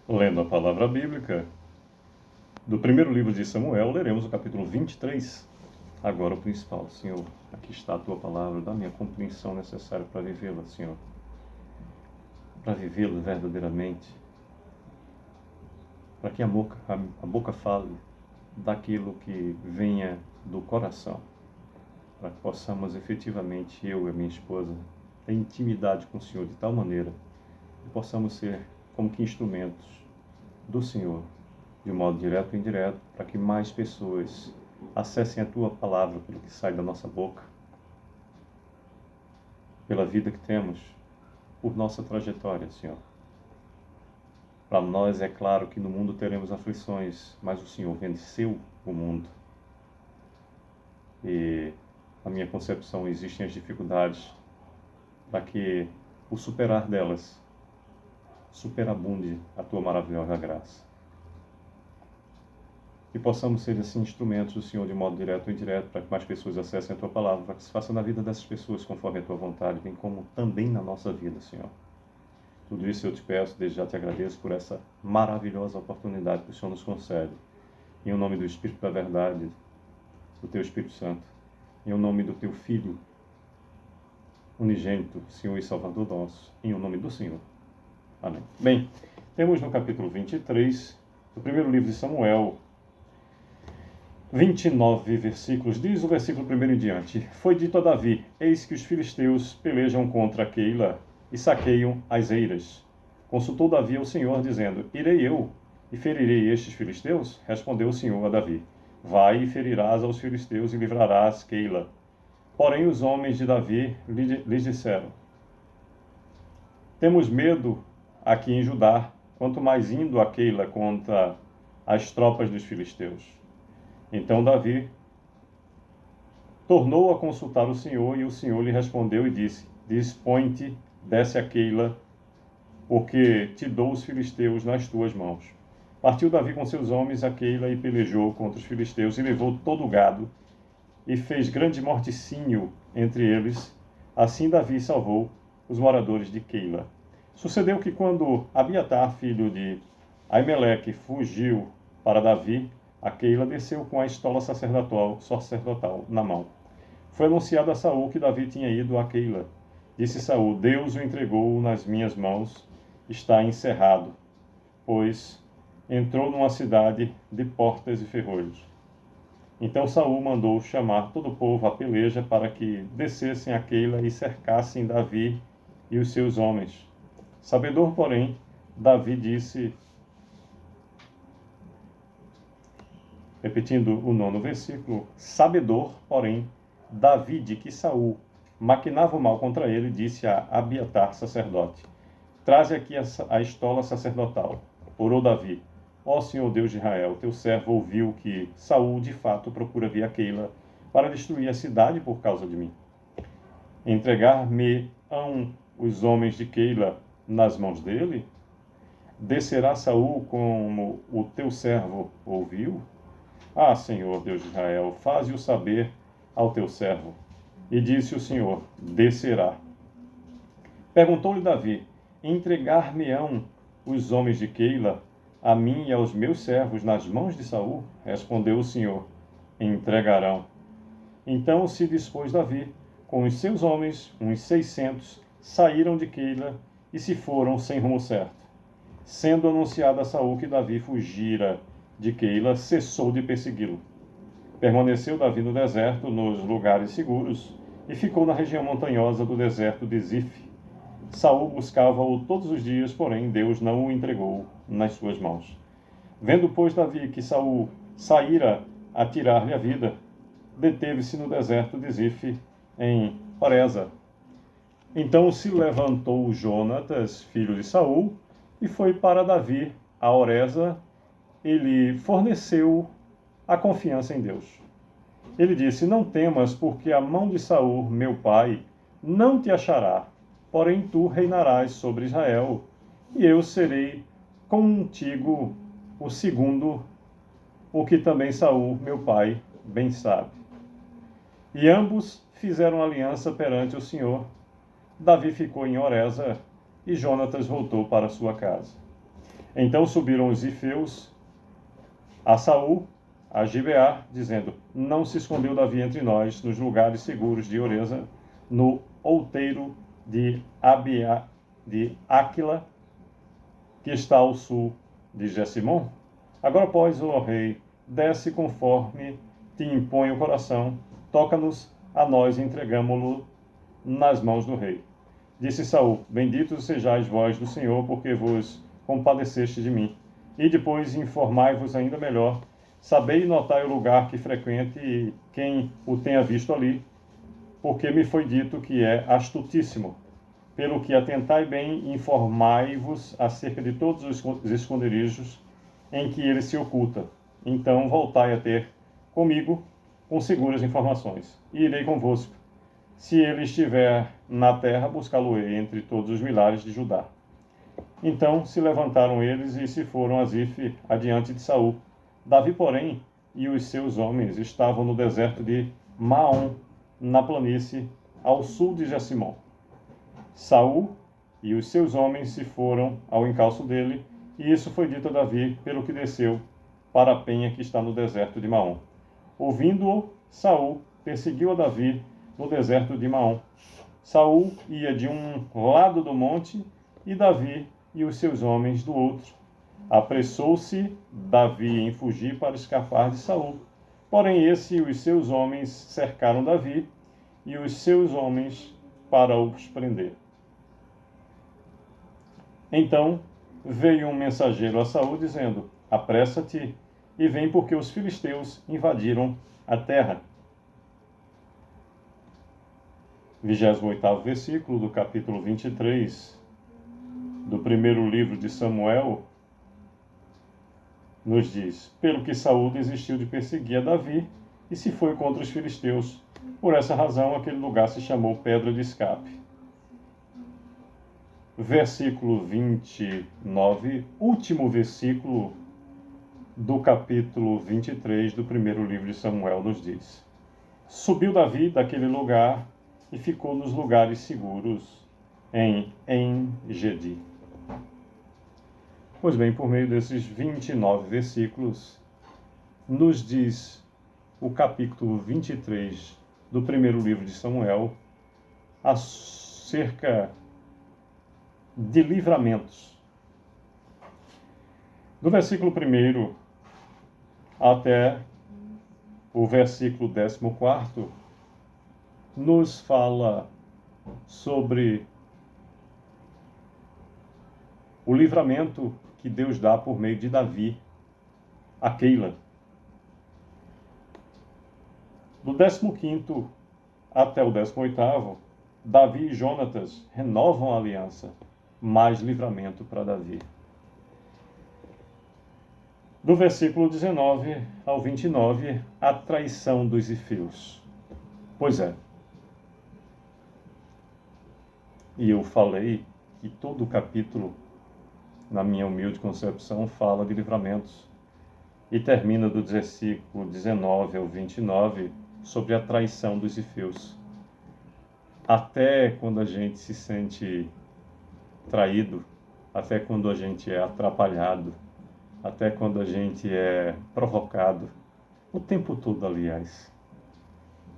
Lendo a palavra bíblica do primeiro livro de Samuel, leremos o capítulo 23. Agora o principal, Senhor, aqui está a Tua palavra, dá-me a compreensão necessária para vivê-la, Senhor. Para vivê-la verdadeiramente. Para que a boca fale daquilo que venha do coração. Para que possamos efetivamente, eu e a minha esposa, ter intimidade com o Senhor de tal maneira que possamos ser como que instrumentos do Senhor, de um modo direto ou indireto, para que mais pessoas acessem a Tua palavra pelo que sai da nossa boca, pela vida que temos, por nossa trajetória, Senhor. Para nós é claro que no mundo teremos aflições, mas o Senhor venceu o mundo. E na minha concepção existem as dificuldades para que o superar delas superabunde a Tua maravilhosa graça. Que possamos ser assim instrumentos do Senhor de modo direto ou indireto, para que mais pessoas acessem a Tua palavra, para que se faça na vida dessas pessoas conforme a Tua vontade, bem como também na nossa vida, Senhor. Tudo isso eu te peço, desde já te agradeço por essa maravilhosa oportunidade que o Senhor nos concede. Em nome do Espírito da Verdade, do Teu Espírito Santo, em nome do Teu Filho unigênito, Senhor e Salvador nosso, em nome do Senhor. Amém. Bem, temos no capítulo 23 do primeiro livro de Samuel, 29 versículos, diz o versículo 1 em diante: Foi dito a Davi: Eis que os filisteus pelejam contra Keila e saqueiam as eiras. Consultou Davi ao Senhor, dizendo: Irei eu e ferirei estes filisteus? Respondeu o Senhor a Davi: Vai e ferirás aos filisteus e livrarás Keila. Porém os homens de Davi lhes disseram: Temos medo aqui em Judá, quanto mais indo a Keila contra as tropas dos filisteus. Então Davi tornou a consultar o Senhor, e o Senhor lhe respondeu e disse: Dispõe-te, desce a Keila, porque te dou os filisteus nas tuas mãos. Partiu Davi com seus homens a Keila e pelejou contra os filisteus e levou todo o gado e fez grande morticínio entre eles. Assim Davi salvou os moradores de Keila. Sucedeu que quando Abiatar, filho de Aimeleque, fugiu para Davi, a Keila desceu com a estola sacerdotal na mão. Foi anunciado a Saul que Davi tinha ido a Keila. Disse Saul: Deus o entregou nas minhas mãos, está encerrado, pois entrou numa cidade de portas e ferrolhos. Então Saul mandou chamar todo o povo à peleja para que descessem a Keila e cercassem Davi e os seus homens. Sabedor, porém, Davi disse, repetindo o 9º versículo, sabedor, porém, Davi de que Saul maquinava o mal contra ele, disse a Abiatar, sacerdote: Traze aqui a estola sacerdotal. Orou Davi: Ó Senhor Deus de Israel, teu servo ouviu que Saul de fato procura vir a Keila para destruir a cidade por causa de mim. Entregar-me-ão os homens de Keila nas mãos dele? Descerá Saul como o teu servo ouviu? Ah, Senhor Deus de Israel, faze-o saber ao teu servo. E disse o Senhor: descerá. Perguntou-lhe Davi: entregar-me-ão os homens de Keila a mim e aos meus servos nas mãos de Saul? Respondeu o Senhor: entregarão. Então se dispôs Davi, com os seus homens, uns 600, saíram de Keila e se foram sem rumo certo. Sendo anunciado a Saul que Davi fugira de Keila, cessou de persegui-lo. Permaneceu Davi no deserto, nos lugares seguros, e ficou na região montanhosa do deserto de Zif. Saul buscava-o todos os dias, porém Deus não o entregou nas suas mãos. Vendo, pois, Davi que Saul saíra a tirar-lhe a vida, deteve-se no deserto de Zif, em Horesa. Então se levantou Jonatas, filho de Saul, e foi para Davi a Horesa, e lhe forneceu a confiança em Deus. Ele disse: não temas, porque a mão de Saul, meu pai, não te achará, porém tu reinarás sobre Israel, e eu serei contigo o segundo, o que também Saul, meu pai, bem sabe. E ambos fizeram aliança perante o Senhor. Davi ficou em Horesa, e Jonatas voltou para sua casa. Então subiram os zifeus a Saul, a Gibeá, dizendo: não se escondeu Davi entre nós, nos lugares seguros de Oreza, no outeiro de Áquila, que está ao sul de Gessimon? Agora, pois, ó rei, desce conforme te impõe o coração, toca-nos a nós e entregamo-lo nas mãos do rei. Disse Saul: benditos sejais vós do Senhor, porque vos compadeceste de mim. E depois informai-vos ainda melhor, sabei e notai o lugar que frequente e quem o tenha visto ali, porque me foi dito que é astutíssimo. Pelo que atentai bem e informai-vos acerca de todos os esconderijos em que ele se oculta. Então voltai a ter comigo com seguras informações, e irei convosco. Se ele estiver na terra, buscá-lo-ei entre todos os milhares de Judá. Então se levantaram eles e se foram a Zife adiante de Saul. Davi, porém, e os seus homens estavam no deserto de Maom, na planície, ao sul de Gessimon. Saul e os seus homens se foram ao encalço dele, e isso foi dito a Davi, pelo que desceu para a penha que está no deserto de Maom. Ouvindo-o, Saul perseguiu a Davi no deserto de Maom. Saul ia de um lado do monte e Davi e os seus homens do outro. Apressou-se Davi em fugir para escapar de Saul. Porém esse e os seus homens cercaram Davi e os seus homens para os prender. Então veio um mensageiro a Saul dizendo: apressa-te e vem, porque os filisteus invadiram a terra. 28º versículo do capítulo 23 do primeiro livro de Samuel nos diz: pelo que Saul desistiu de perseguir a Davi e se foi contra os filisteus. Por essa razão aquele lugar se chamou Pedra de Escape. Versículo 29, último versículo do capítulo 23 do primeiro livro de Samuel nos diz: subiu Davi daquele lugar e ficou nos lugares seguros em En-Gedi. Pois bem, por meio desses 29 versículos, nos diz o capítulo 23 do primeiro livro de Samuel acerca de livramentos. Do versículo 1 até o versículo 14, nos fala sobre o livramento que Deus dá por meio de Davi a Keila. Do 15º até o 18º, Davi e Jonatas renovam a aliança, mais livramento para Davi. Do versículo 19 ao 29, a traição dos zifeus. Pois é. E eu falei que todo o capítulo, na minha humilde concepção, fala de livramentos. E termina do versículo 19 ao 29 sobre a traição dos zifeus. Até quando a gente se sente traído, até quando a gente é atrapalhado, até quando a gente é provocado, o tempo todo, aliás.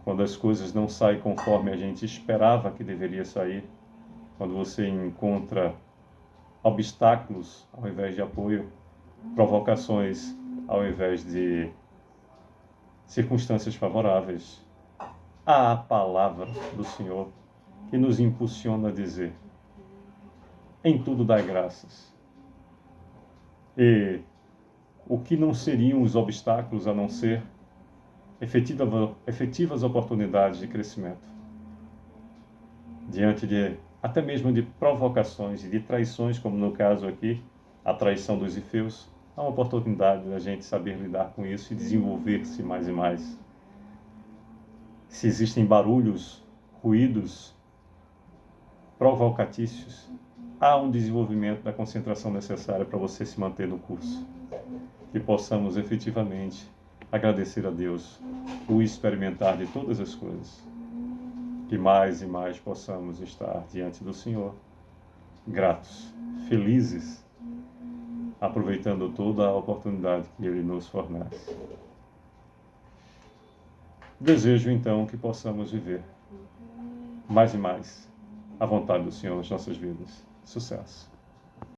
Quando as coisas não saem conforme a gente esperava que deveria sair, quando você encontra obstáculos ao invés de apoio, provocações ao invés de circunstâncias favoráveis, há a palavra do Senhor que nos impulsiona a dizer: em tudo dai graças. E o que não seriam os obstáculos a não ser efetivas oportunidades de crescimento? Diante de até mesmo de provocações e de traições, como no caso aqui, a traição dos zifeus, há uma oportunidade da gente saber lidar com isso e desenvolver-se mais e mais. Se existem barulhos, ruídos provocatícios, há um desenvolvimento da concentração necessária para você se manter no curso. Que possamos efetivamente agradecer a Deus por experimentar de todas as coisas. Que mais e mais possamos estar diante do Senhor, gratos, felizes, aproveitando toda a oportunidade que Ele nos fornece. Desejo, então, que possamos viver mais e mais a vontade do Senhor nas nossas vidas. Sucesso!